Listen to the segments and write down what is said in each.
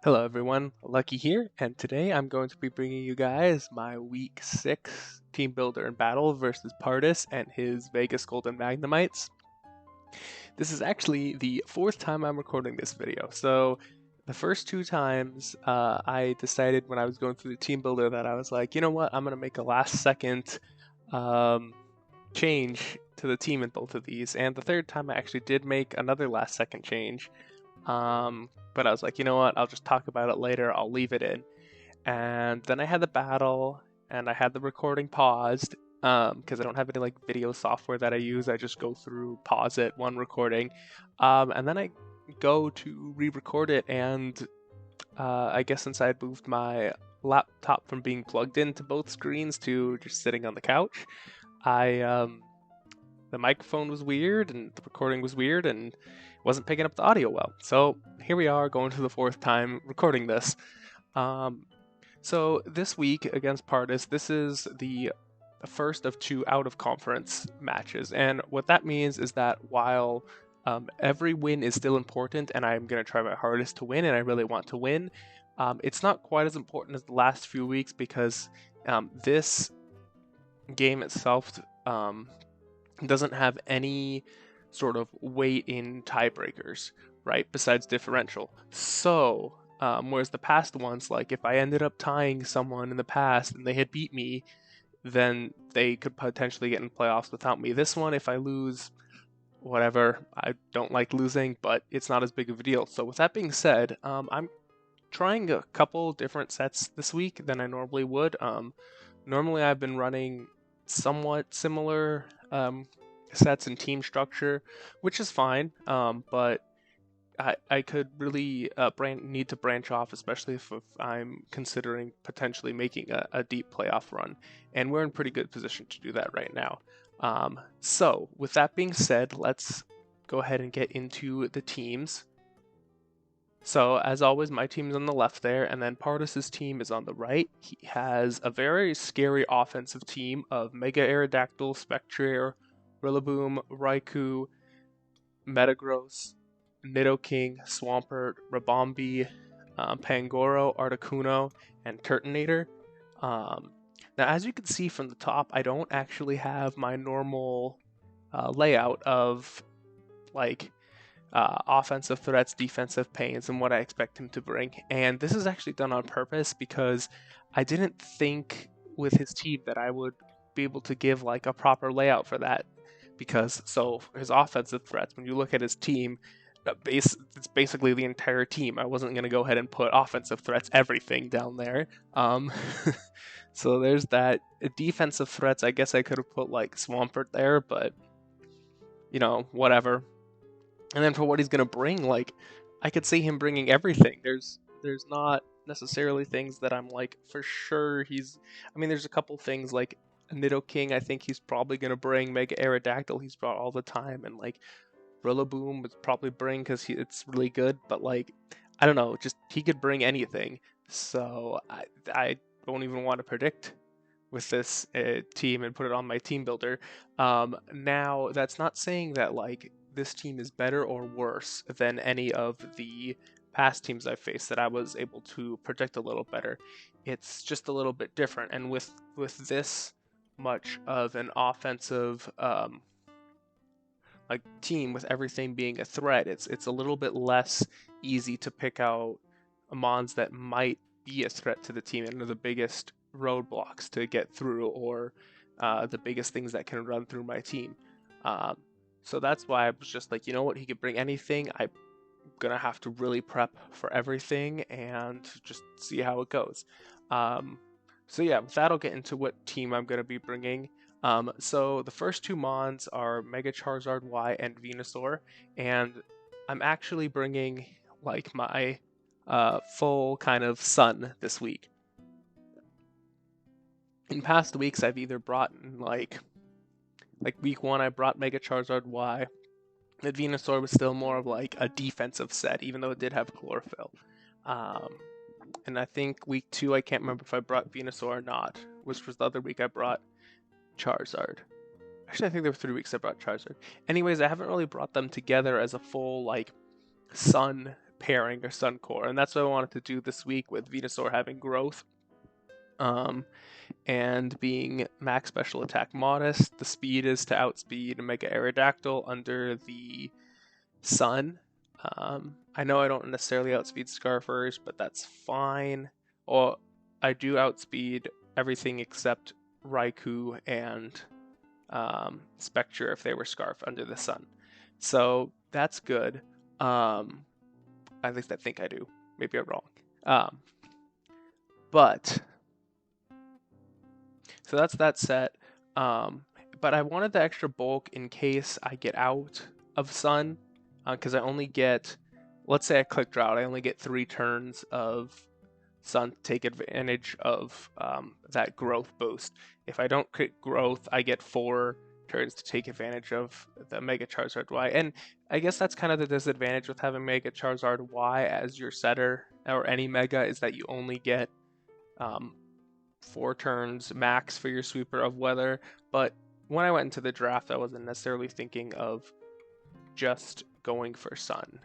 Hello everyone, Lucky here, and today I'm going to be bringing you guys my Week 6 Team Builder in battle versus Pardus and his Vegas Golden Magnemites. This is actually the fourth time I'm recording this video, so the first two times I decided when I was going through the Team Builder that I was like, you know what, I'm going to make a last second change to the team in both of these, and the third time I actually did make another last second change. But I was like, you know what, I'll just talk about it later, I'll leave it in. And then I had the battle, and I had the recording paused, because I don't have any like video software that I use. I just go through, pause it, one recording, and then I go to re-record it, and I guess since I had moved my laptop from being plugged into both screens to just sitting on the couch, I the microphone was weird and the recording was weird and wasn't picking up the audio well. So here we are going to the fourth time recording this. So this week against Pardus, this is the first of two out of conference matches. And what that means is that while every win is still important and I'm going to try my hardest to win and I really want to win, it's not quite as important as the last few weeks because this game itself doesn't have any sort of weight in tiebreakers, right? Besides differential. So, whereas the past ones, like if I ended up tying someone in the past and they had beat me, then they could potentially get in playoffs without me. This one, if I lose, whatever, I don't like losing, but it's not as big of a deal. So, with that being said, I'm trying a couple different sets this week than I normally would. Normally, I've been running somewhat similar sets and team structure, which is fine, but I could really need to branch off, especially if I'm considering potentially making a deep playoff run, and we're in pretty good position to do that right now. So, with that being said, let's go ahead and get into the teams. So, as always, my team is on the left there, and then Pardus's team is on the right. He has a very scary offensive team of Mega Aerodactyl, Spectre, Rillaboom, Raikou, Metagross, Nidoking, Swampert, Rabombi, Pangoro, Articuno, and Turtonator. Now, as you can see from the top, I don't actually have my normal layout of like offensive threats, defensive pains, and what I expect him to bring. And this is actually done on purpose because I didn't think with his team that I would be able to give like a proper layout for that. Because so his offensive threats, when you look at his team, it's basically the entire team. I wasn't gonna go ahead and put offensive threats everything down there. So there's that. Defensive threats, I guess I could have put like Swampert there, but you know, whatever. And then for what he's gonna bring, like I could see him bringing everything. There's not necessarily things that I'm like for sure he's. I mean, there's a couple things like Nidoking. I think he's probably gonna bring Mega Aerodactyl. He's brought all the time, and like Rillaboom would probably bring because it's really good. But like I don't know, just he could bring anything. So I don't even want to predict with this team and put it on my team builder. Now that's not saying that like this team is better or worse than any of the past teams I've faced that I was able to predict a little better. It's just a little bit different, and with this much of an offensive like team with everything being a threat, it's a little bit less easy to pick out mons that might be a threat to the team and are the biggest roadblocks to get through, or the biggest things that can run through my team. So that's why I was just like, you know what, he could bring anything. I'm gonna have to really prep for everything and just see how it goes. So yeah, with that, I'll get into what team I'm gonna be bringing. So the first two mons are Mega Charizard Y and Venusaur, and I'm actually bringing like my full kind of sun this week. In past weeks, I've either brought like week 1, I brought Mega Charizard Y. The Venusaur was still more of like a defensive set, even though it did have chlorophyll. And I think week 2, I can't remember if I brought Venusaur or not, which was the other week I brought Charizard. Actually, I think there were 3 weeks I brought Charizard. Anyways, I haven't really brought them together as a full like sun pairing or Sun Core, and that's what I wanted to do this week with Venusaur having growth. And being max special attack modest, the speed is to outspeed Mega Aerodactyl under the Sun. I know I don't necessarily outspeed Scarfers, but that's fine. Or I do outspeed everything except Raikou and Spectre if they were Scarf under the Sun. So that's good. At least I think I do. Maybe I'm wrong. But so that's that set. But I wanted the extra bulk in case I get out of Sun, because I only get, let's say I click Drought, I only get 3 turns of Sun to take advantage of that growth boost. If I don't click Growth, I get 4 turns to take advantage of the Mega Charizard Y. And I guess that's kind of the disadvantage with having Mega Charizard Y as your setter, or any Mega, is that you only get 4 turns max for your sweeper of weather. But when I went into the draft, I wasn't necessarily thinking of just going for Sun.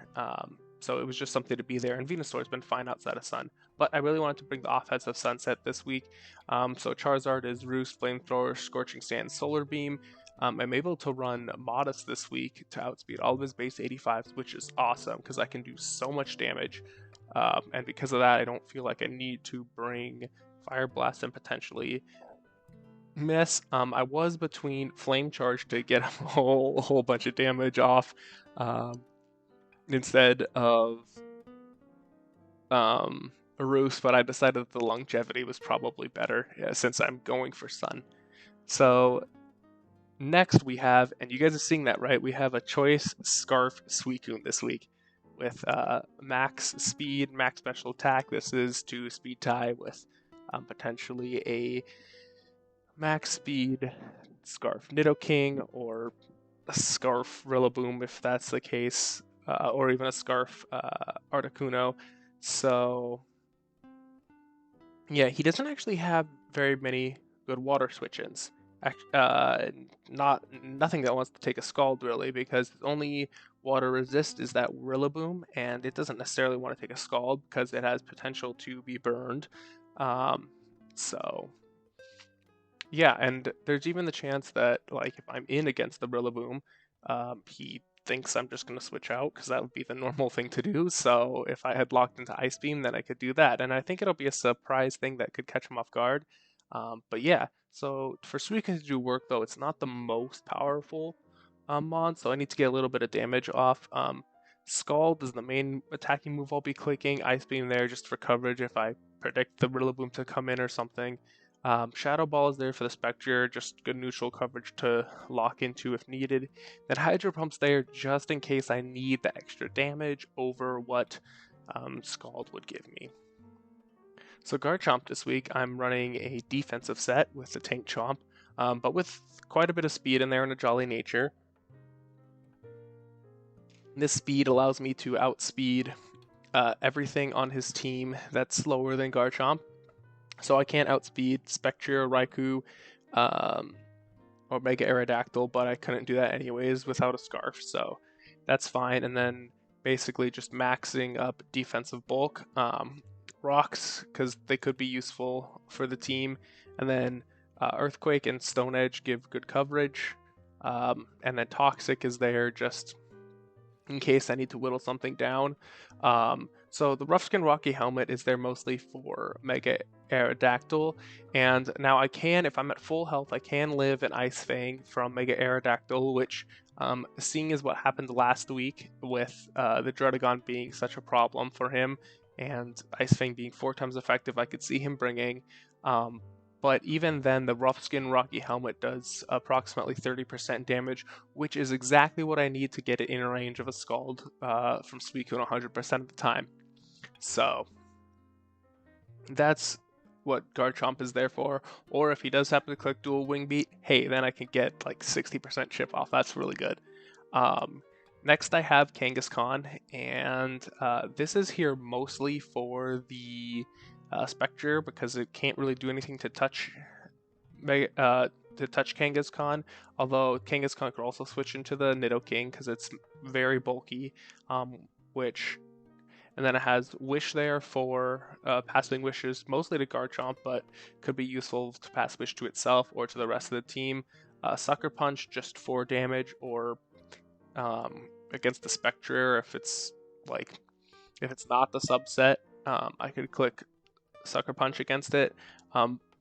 So it was just something to be there, and Venusaur's been fine outside of Sun. But I really wanted to bring the offensive Sunset this week. So Charizard is Roost, Flamethrower, Scorching Sand, Solar Beam. I'm able to run Modest this week to outspeed all of his base 85s, which is awesome because I can do so much damage. And because of that, I don't feel like I need to bring Fire Blast and potentially miss. I was between Flame Charge to get a whole bunch of damage off instead of a Roost, but I decided that the longevity was probably better since I'm going for Sun. So next we have, and you guys are seeing that, right? We have a Choice Scarf Suicune this week with max speed, max special attack. This is to speed tie with potentially a max speed Scarf Nidoking or a Scarf Rillaboom if that's the case, or even a Scarf Articuno. So yeah, he doesn't actually have very many good water switch-ins. Nothing that wants to take a Scald really, because the only water resist is that Rillaboom, and it doesn't necessarily want to take a Scald because it has potential to be burned. So yeah, and there's even the chance that, like, if I'm in against the Rillaboom, he thinks I'm just going to switch out because that would be the normal thing to do. So if I had locked into Ice Beam, then I could do that. And I think it'll be a surprise thing that could catch him off guard. But yeah, so for Suicune to do work, though, it's not the most powerful mon, so I need to get a little bit of damage off. Scald is the main attacking move I'll be clicking. Ice Beam there just for coverage if I predict the Rillaboom to come in or something. Shadow Ball is there for the Spectre, just good neutral coverage to lock into if needed. Then Hydro Pump's there just in case I need the extra damage over what Scald would give me. So Garchomp this week, I'm running a defensive set with the Tank Chomp, but with quite a bit of speed in there and a jolly nature. This speed allows me to outspeed everything on his team that's slower than Garchomp. So I can't outspeed Spectre, Raikou, or Mega Aerodactyl, but I couldn't do that anyways without a Scarf, so that's fine. And then basically just maxing up defensive bulk. Rocks, because they could be useful for the team. And then Earthquake and Stone Edge give good coverage. And then Toxic is there just in case I need to whittle something down. So the Rough Skin Rocky Helmet is there mostly for Mega Aerodactyl, and now I can, if I'm at full health, I can live an Ice Fang from Mega Aerodactyl, which, seeing as what happened last week with the Druddigon being such a problem for him, and Ice Fang being 4 times effective, I could see him bringing. But even then, the Rough Skin Rocky Helmet does approximately 30% damage, which is exactly what I need to get it in range of a Scald from Suicune 100% of the time. So that's what Garchomp is there for. Or if he does happen to click Dual Wing Beat, hey, then I can get like 60% chip off. That's really good. Next I have Kangaskhan, and this is here mostly for the Spectre because it can't really do anything to touch Kangaskhan, although Kangaskhan could also switch into the Nidoking because it's very bulky, which And then it has Wish there for passing wishes, mostly to Garchomp, but could be useful to pass Wish to itself or to the rest of the team. Sucker Punch just for damage, or against the Spectre if it's not the subset. I could click Sucker Punch against it.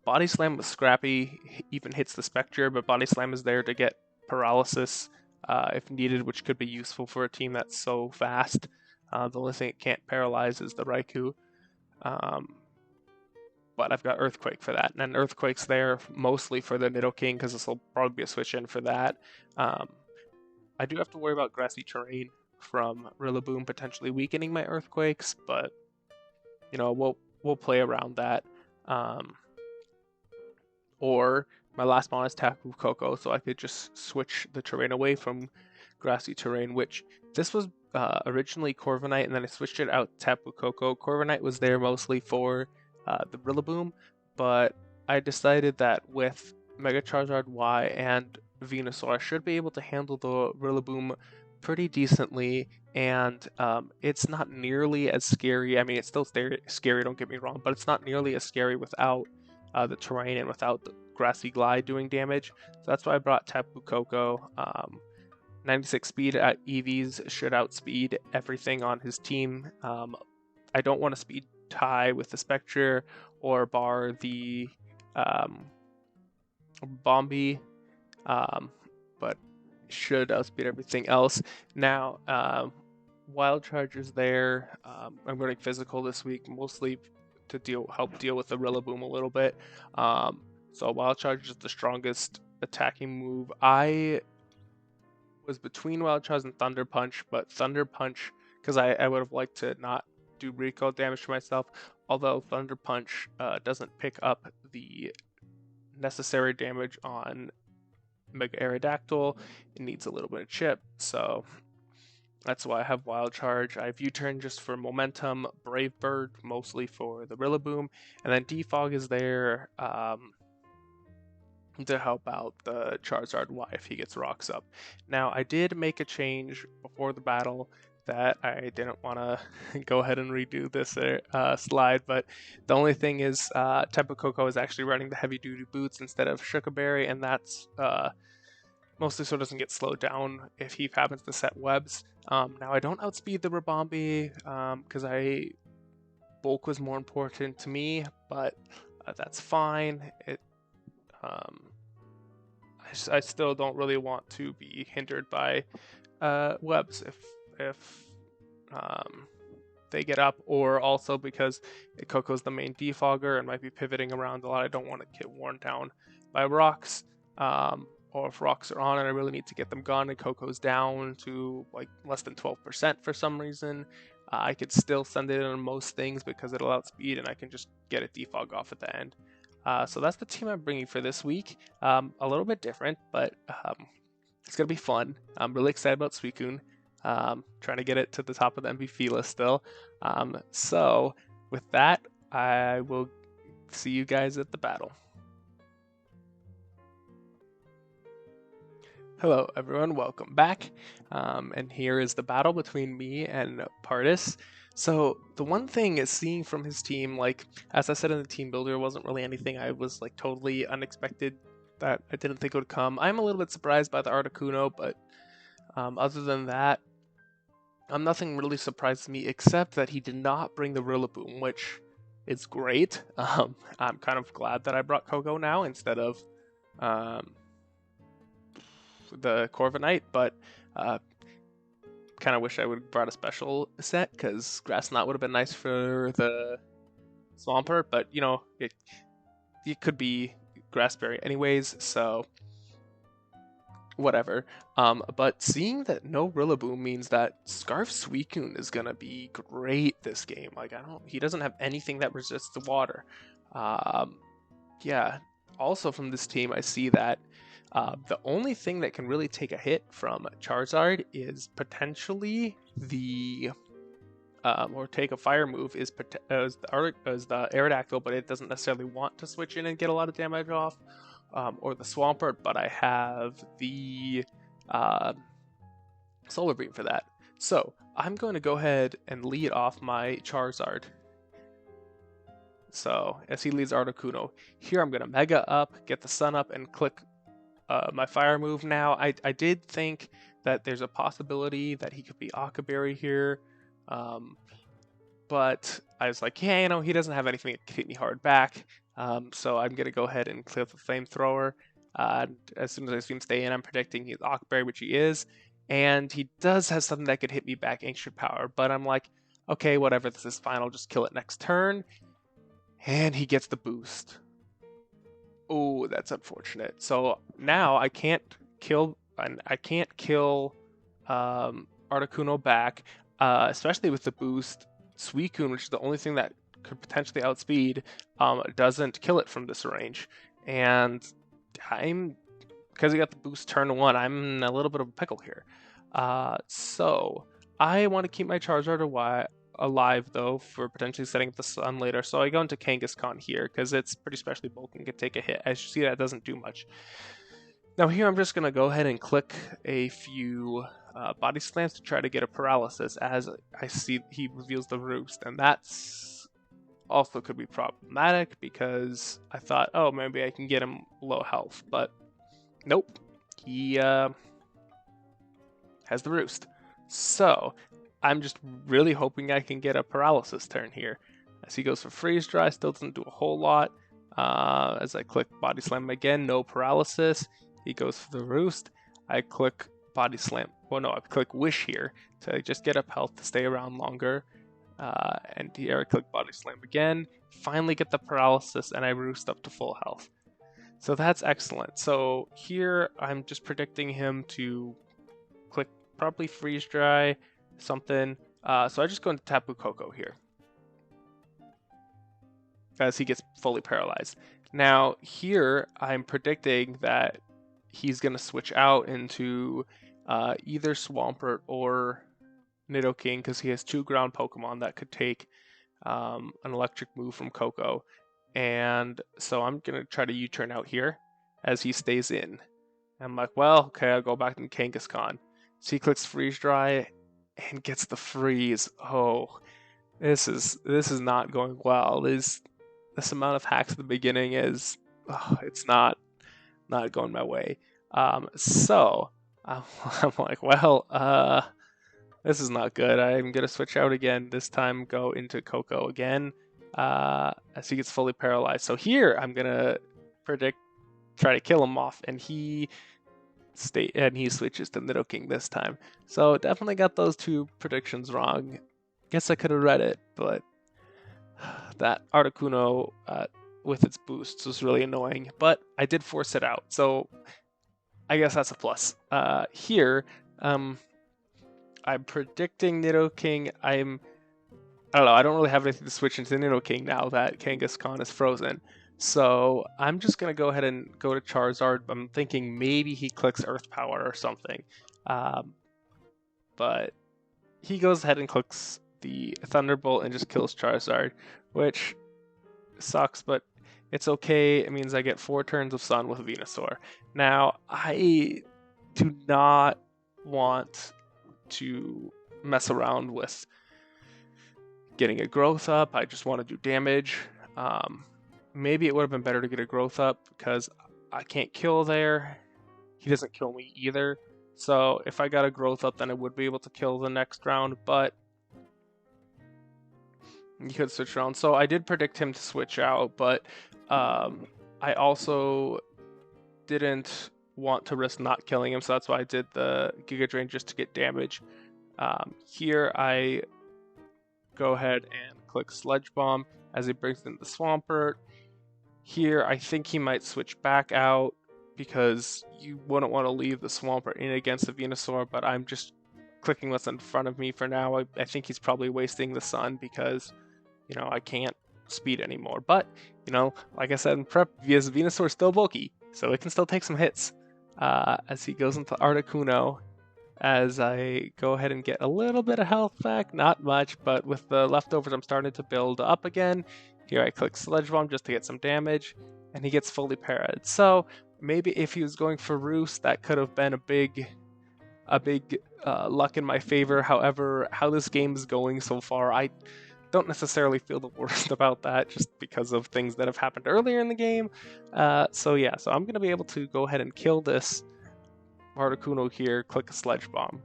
Body Slam with Scrappy even hits the Spectre, but Body Slam is there to get paralysis if needed, which could be useful for a team that's so fast. The only thing it can't paralyze is the Raikou. But I've got Earthquake for that. And then Earthquake's there mostly for the Nidoking, because this will probably be a switch in for that. I do have to worry about grassy terrain from Rillaboom potentially weakening my Earthquakes, but we'll play around that. Or my last mon is Tapu Koko, so I could just switch the terrain away from grassy terrain, which this was originally Corviknight, and then I switched it out to Tapu Koko. Corviknight was there mostly for the Rillaboom, but I decided that with Mega Charizard Y and Venusaur, I should be able to handle the Rillaboom pretty decently, and it's not nearly as scary. I mean, it's still scary, don't get me wrong, but it's not nearly as scary without the terrain and without the Grassy Glide doing damage. So that's why I brought Tapu Koko. 96 speed at EVs should outspeed everything on his team. I don't want to speed tie with the Spectre or bar the Bombi, but should outspeed everything else. Now, Wild Charge is there. I'm running physical this week, mostly to help deal with the Rillaboom a little bit. So Wild Charge is the strongest attacking move. I was between Wild Charge and Thunder Punch, but Thunder Punch, because I would have liked to not do recoil damage to myself, although Thunder Punch doesn't pick up the necessary damage on Mega Aerodactyl. It needs a little bit of chip, so that's why I have Wild Charge. I have U-Turn just for momentum, Brave Bird mostly for the Rillaboom, and then Defog is there to help out the Charizard Y if he gets rocks up. Now, I did make a change before the battle that I didn't want to go ahead and redo this slide, but the only thing is Tapu Koko is actually running the heavy-duty boots instead of Shukaberry, and that's mostly so it doesn't get slowed down if he happens to set webs. Now, I don't outspeed the Rabombi because bulk was more important to me, but that's fine. I still don't really want to be hindered by webs if they get up, or also because Coco's the main defogger and might be pivoting around a lot. I don't want to get worn down by rocks, or if rocks are on and I really need to get them gone and Coco's down to like less than 12% for some reason, I could still send it on most things because it'll outspeed and I can just get a defog off at the end. So that's the team I'm bringing for this week. A little bit different, but it's going to be fun. I'm really excited about Suicune. Trying to get it to the top of the MVP list still. So with that, I will see you guys at the battle. Hello everyone, welcome back. And here is the battle between me and Pardus. So the one thing is seeing from his team, like as I said in the team builder, wasn't really anything I was like totally unexpected that I didn't think would come. I'm a little bit surprised by the Articuno, but other than that, nothing really surprised me except that he did not bring the Rillaboom, which is great. I'm kind of glad that I brought Koko now instead of the Corviknight, but kind of wish I would have brought a special set because Grass Knot would have been nice for the Swampert, but it could be Grassberry anyways, so whatever. But seeing that no Rillaboom means that Scarf Suicune is gonna be great this game. Like he doesn't have anything that resists the water. Yeah. Also from this team, I see that the only thing that can really take a hit from Charizard is potentially the or take a fire move is the Aerodactyl, but it doesn't necessarily want to switch in and get a lot of damage off, or the Swampert, but I have the Solar Beam for that. So I'm going to go ahead and lead off my Charizard. So as he leads Articuno, here I'm going to Mega up, get the Sun up, and click my Fire move now. I did think that there's a possibility that he could be Akaberry here, but I was like, yeah, you know, he doesn't have anything that can hit me hard back, so I'm going to go ahead and clear the Flamethrower. As soon as I see him stay in, I'm predicting he's Akaberry, which he is, and he does have something that could hit me back, Ancient Power, but I'm like, okay, whatever, this is fine, I'll just kill it next turn. And he gets the boost. Oh, that's unfortunate. So now I can't kill Articuno back, especially with the boost. Suicune, which is the only thing that could potentially outspeed, doesn't kill it from this range. And because he got the boost turn 1, I'm in a little bit of a pickle here. So I want to keep my Charizard alive though for potentially setting up the Sun later, so I go into Kangaskhan here because it's pretty specially bulky and can take a hit. As you see, that doesn't do much. Now here I'm just going to go ahead and click a few body slams to try to get a paralysis as I see he reveals the Roost, and that's also could be problematic because I thought, oh, maybe I can get him low health, but nope, he has the Roost. So I'm just really hoping I can get a paralysis turn here. As he goes for Freeze Dry, still doesn't do a whole lot. As I click Body Slam again, no paralysis. He goes for the Roost. I click Body Slam. Well, no, I click Wish here to just get up health to stay around longer. And here I click Body Slam again. Finally get the paralysis, and I Roost up to full health. So that's excellent. So here I'm just predicting him to click probably Freeze Dry, something. So I just go into Tapu Koko here as he gets fully paralyzed. Now here I'm predicting that he's going to switch out into either Swampert or Nidoking because he has 2 ground Pokemon that could take an electric move from Koko. And so I'm going to try to U-turn out here as he stays in. I'm like, well, okay, I'll go back to Kangaskhan. So he clicks Freeze Dry and gets the freeze. Oh, this is not going well. This amount of hacks at the beginning is, it's not going my way. So I'm like, well, this is not good. I'm gonna switch out again. This time, go into Koko again as he gets fully paralyzed. So here I'm gonna try to kill him off, and he switches to Nidoking this time. So definitely got those 2 predictions wrong. Guess I could have read it, but that Articuno with its boosts was really annoying. But I did force it out, so I guess that's a plus. Here, I'm predicting Nidoking. I don't know. I don't really have anything to switch into Nidoking now that Kangaskhan is frozen. So I'm just going to go ahead and go to Charizard. I'm thinking maybe he clicks Earth Power or something. But he goes ahead and clicks the Thunderbolt and just kills Charizard, which sucks, but it's okay. It means I get 4 turns of Sun with Venusaur. Now, I do not want to mess around with getting a growth up. I just want to do damage. Maybe it would have been better to get a growth up because I can't kill there. He doesn't kill me either. So if I got a growth up, then I would be able to kill the next round, but you could switch around. So I did predict him to switch out, but I also didn't want to risk not killing him, so that's why I did the Giga Drain just to get damage. Here I go ahead and click Sludge Bomb as he brings in the Swampert. Here I think he might switch back out because you wouldn't want to leave the Swampert in against the Venusaur, but I'm just clicking what's in front of me for now. I think he's probably wasting the Sun because, you know, I can't speed anymore. But, you know, like I said in prep, Venusaur is still bulky, so it can still take some hits. As he goes into Articuno, as I go ahead and get a little bit of health back, not much, but with the leftovers I'm starting to build up again. Here I click Sludge Bomb just to get some damage, and he gets fully parried. So maybe if he was going for Roost, that could have been a big a big luck in my favor. However, how this game is going so far, I don't necessarily feel the worst about that, just because of things that have happened earlier in the game. So yeah, so I'm going to be able to go ahead and kill this Articuno here, click a Sledge Bomb,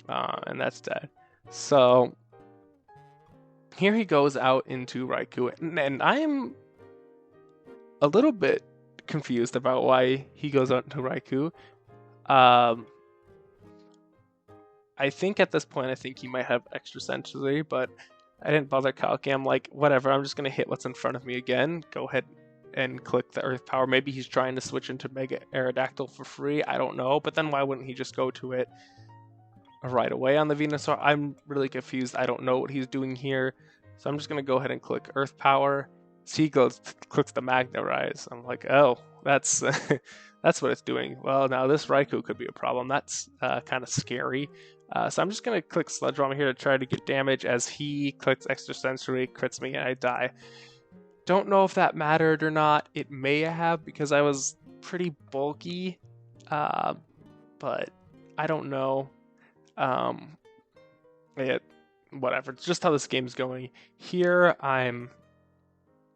and that's dead. So here he goes out into Raikou, and I am a little bit confused about why he goes out into Raikou. I think at this point, I think he might have extra sensory, but I didn't bother calculating. I'm like, whatever, I'm just going to hit what's in front of me again. Go ahead and click the Earth Power. Maybe he's trying to switch into Mega Aerodactyl for free. I don't know. But then why wouldn't he just go to it right away on the Venusaur? I'm really confused. I don't know what he's doing here. So I'm just going to go ahead and click Earth Power. So he clicks the Magnemites. I'm like, oh, that's that's what it's doing. Well, now this Raikou could be a problem. That's kind of scary. So I'm just going to click Sludge Bomb here to try to get damage as he clicks Extrasensory, crits me, and I die. Don't know if that mattered or not. It may have, because I was pretty bulky, but I don't know. Whatever. It's just how this game's going. Here, I'm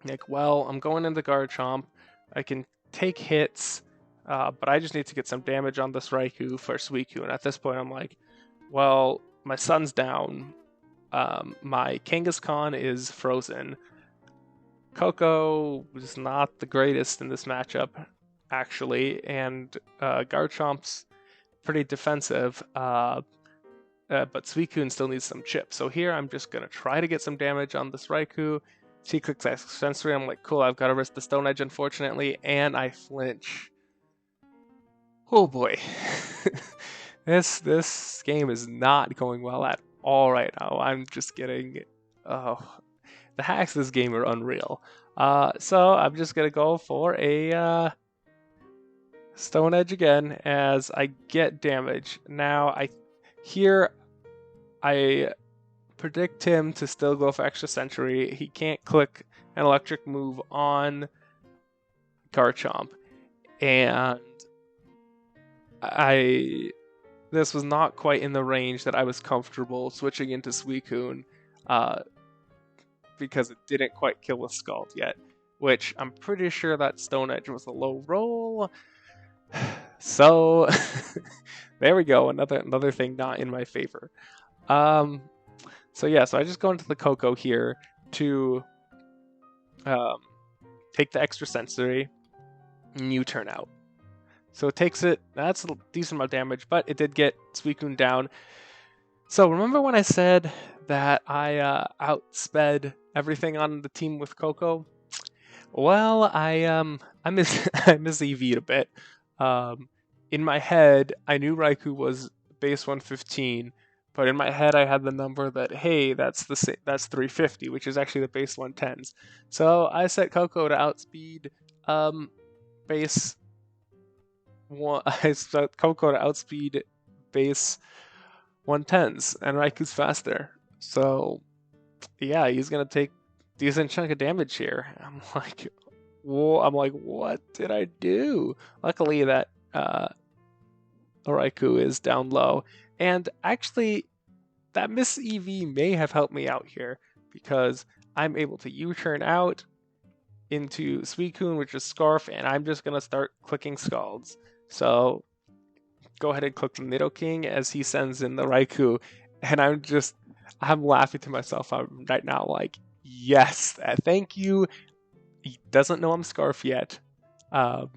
like, well, I'm going into Garchomp. I can take hits, but I just need to get some damage on this Raikou for Suicune. And at this point, I'm like, well, my sun's down. My Kangaskhan is frozen. Coco was not the greatest in this matchup, actually, and Garchomp's pretty defensive, but Suicune still needs some chips. So here I'm just going to try to get some damage on this Raikou. She clicks Sensory. I'm like, cool, I've got to risk the Stone Edge, unfortunately, and I flinch. Oh boy. This game is not going well at all right now. I'm just getting... the hacks of this game are unreal. So I'm just going to go for a Stone Edge again as I get damage. Now, I predict him to still go for Extra Sensory. He can't click an electric move on Garchomp. And this was not quite in the range that I was comfortable switching into Suicune, because it didn't quite kill with Scald yet, which I'm pretty sure that Stone Edge was a low roll. So there we go, another thing not in my favor. So yeah, so I just go into the Coco here to take the Extra Sensory and U-turn out. So it takes it, that's a decent amount of damage, but it did get Suicune down. So remember when I said that I outsped everything on the team with Coco? Well, I miss EV'd a bit. In my head, I knew Raikou was base 115, but in my head I had the number that, hey, that's 350, which is actually the base 110s. So I set Coco to outspeed base one. I set Coco to outspeed base 110s, and Raikou's faster. So yeah, he's gonna take a decent chunk of damage here. I'm like, what did I do? Luckily that Raikou is down low, and actually that Miss EV may have helped me out here, because I'm able to U-turn out into Suicune, which is Scarf, and I'm just gonna start clicking Scalds. So go ahead and click the Nidoking as he sends in the Raikou, and I'm laughing to myself right now, like, yes, thank you. He doesn't know I'm Scarf yet. I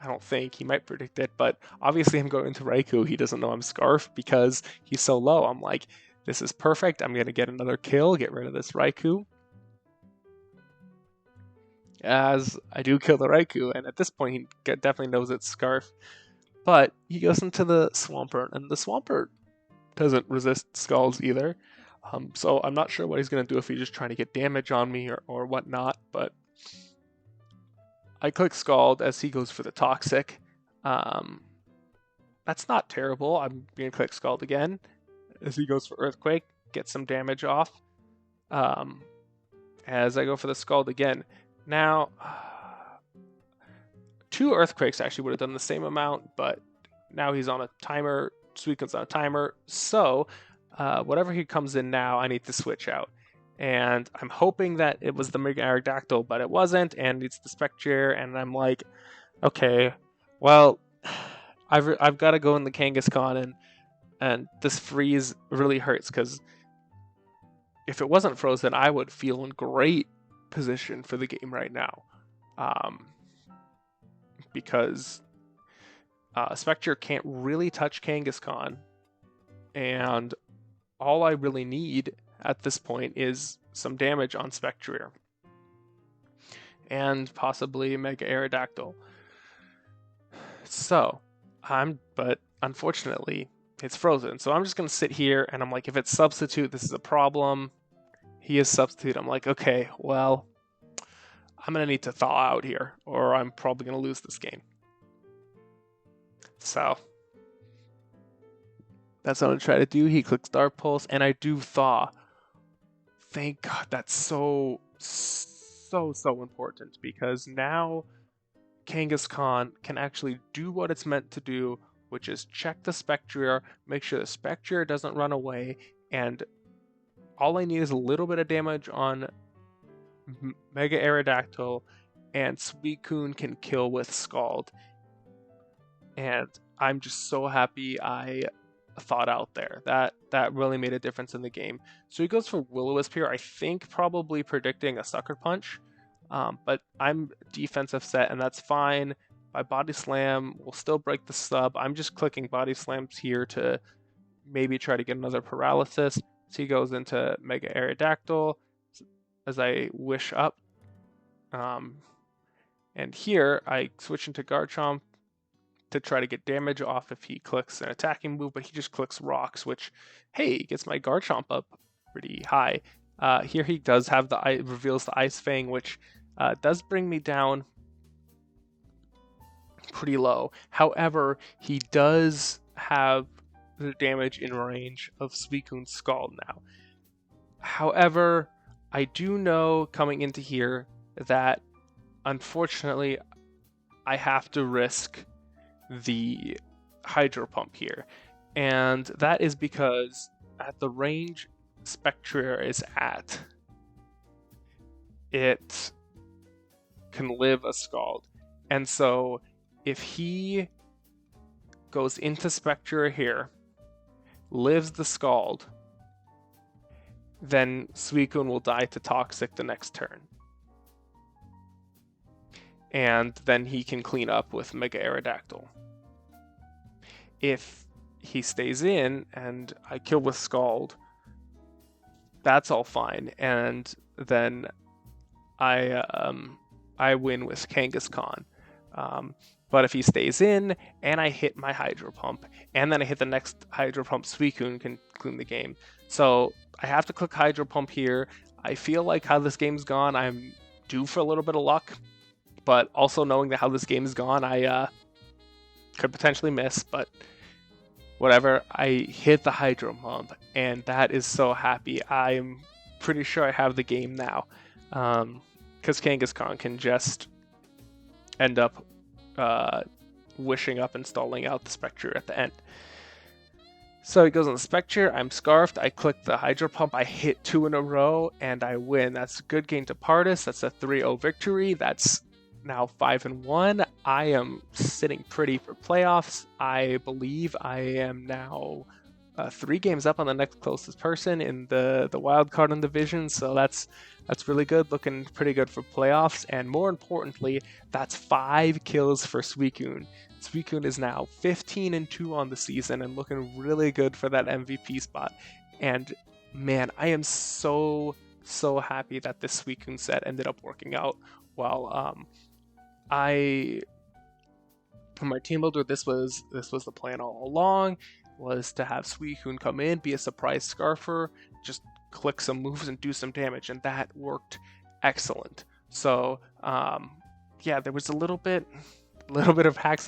don't think. He might predict it, but obviously I'm going into Raikou. He doesn't know I'm Scarf because he's so low. I'm like, this is perfect. I'm going to get another kill, get rid of this Raikou. As I do kill the Raikou, and at this point he definitely knows it's Scarf. But he goes into the Swampert, and the Swampert doesn't resist Scalds either. So I'm not sure what he's going to do, if he's just trying to get damage on me or whatnot, but I click Scald as he goes for the Toxic. That's not terrible. I'm going to click Scald again as he goes for Earthquake, get some damage off. As I go for the Scald again. Now, 2 Earthquakes actually would have done the same amount, but now he's on a timer, Suicune's on a timer, so whatever he comes in now, I need to switch out. And I'm hoping that it was the Mega Aerodactyl, but it wasn't, and it's the Spectre, and I'm like, okay, well, I've got to go in the Kangaskhan, and this freeze really hurts, because if it wasn't frozen, I would feel in great position for the game right now. Because Spectre can't really touch Kangaskhan, and all I really need at this point is some damage on Spectre and possibly Mega Aerodactyl. So, but unfortunately, it's frozen. So I'm just gonna sit here, and I'm like, if it's substitute, this is a problem. He is substitute. I'm like, okay, well, I'm gonna need to thaw out here, or I'm probably gonna lose this game. So that's what I'm gonna try to do. He clicks Dark Pulse, and I do thaw. Thank God, that's so important, because now Kangaskhan can actually do what it's meant to do, which is check the Spectre, make sure the Spectre doesn't run away, and all I need is a little bit of damage on Mega Aerodactyl, and Suicune can kill with Scald. And I'm just so happy I thought out there. That really made a difference in the game. So he goes for Will-O-Wisp here, I think probably predicting a Sucker Punch. But I'm defensive set, and that's fine. My Body Slam will still break the sub. I'm just clicking Body Slams here to maybe try to get another Paralysis. So he goes into Mega Aerodactyl as I wish up. And here I switch into Garchomp to try to get damage off if he clicks an attacking move, but he just clicks Rocks, which, hey, gets my Garchomp up pretty high. Here he does have reveals the Ice Fang, which does bring me down pretty low. However, he does have the damage in range of Suicune's Scald now. However, I do know coming into here that unfortunately I have to risk the Hydro Pump here, and that is because at the range Spectre is at, it can live a Scald. And so if he goes into Spectre here, lives the Scald, then Suicune will die to Toxic the next turn. And then he can clean up with Mega Aerodactyl. If he stays in and I kill with Scald, that's all fine, and then I win with Kangaskhan. But if he stays in and I hit my Hydro Pump, and then I hit the next Hydro Pump, Suicune can clean the game. So I have to click Hydro Pump here. I feel like how this game's gone, I'm due for a little bit of luck, but also knowing that how this game is gone, I could potentially miss, but whatever. I hit the Hydro Pump, and that is so happy. I'm pretty sure I have the game now, because Kangaskhan can just end up wishing up and stalling out the Spectre at the end. So he goes on the Spectre, I'm Scarfed, I click the Hydro Pump, I hit 2 in a row, and I win. That's a good gain to Pardus, that's a 3-0 victory, that's now 5-1. I am sitting pretty for playoffs. I believe I am now 3 games up on the next closest person in the wild card in the division, so that's really good, looking pretty good for playoffs. And more importantly, that's 5 kills for Suicune. Suicune is now 15-2 on the season and looking really good for that MVP spot. And man, I am so happy that this Suicune set ended up working out well. For my team builder, this was the plan all along, was to have Suicune come in, be a surprise Scarfer, just click some moves and do some damage, and that worked excellent. So yeah, there was a little bit of hacks on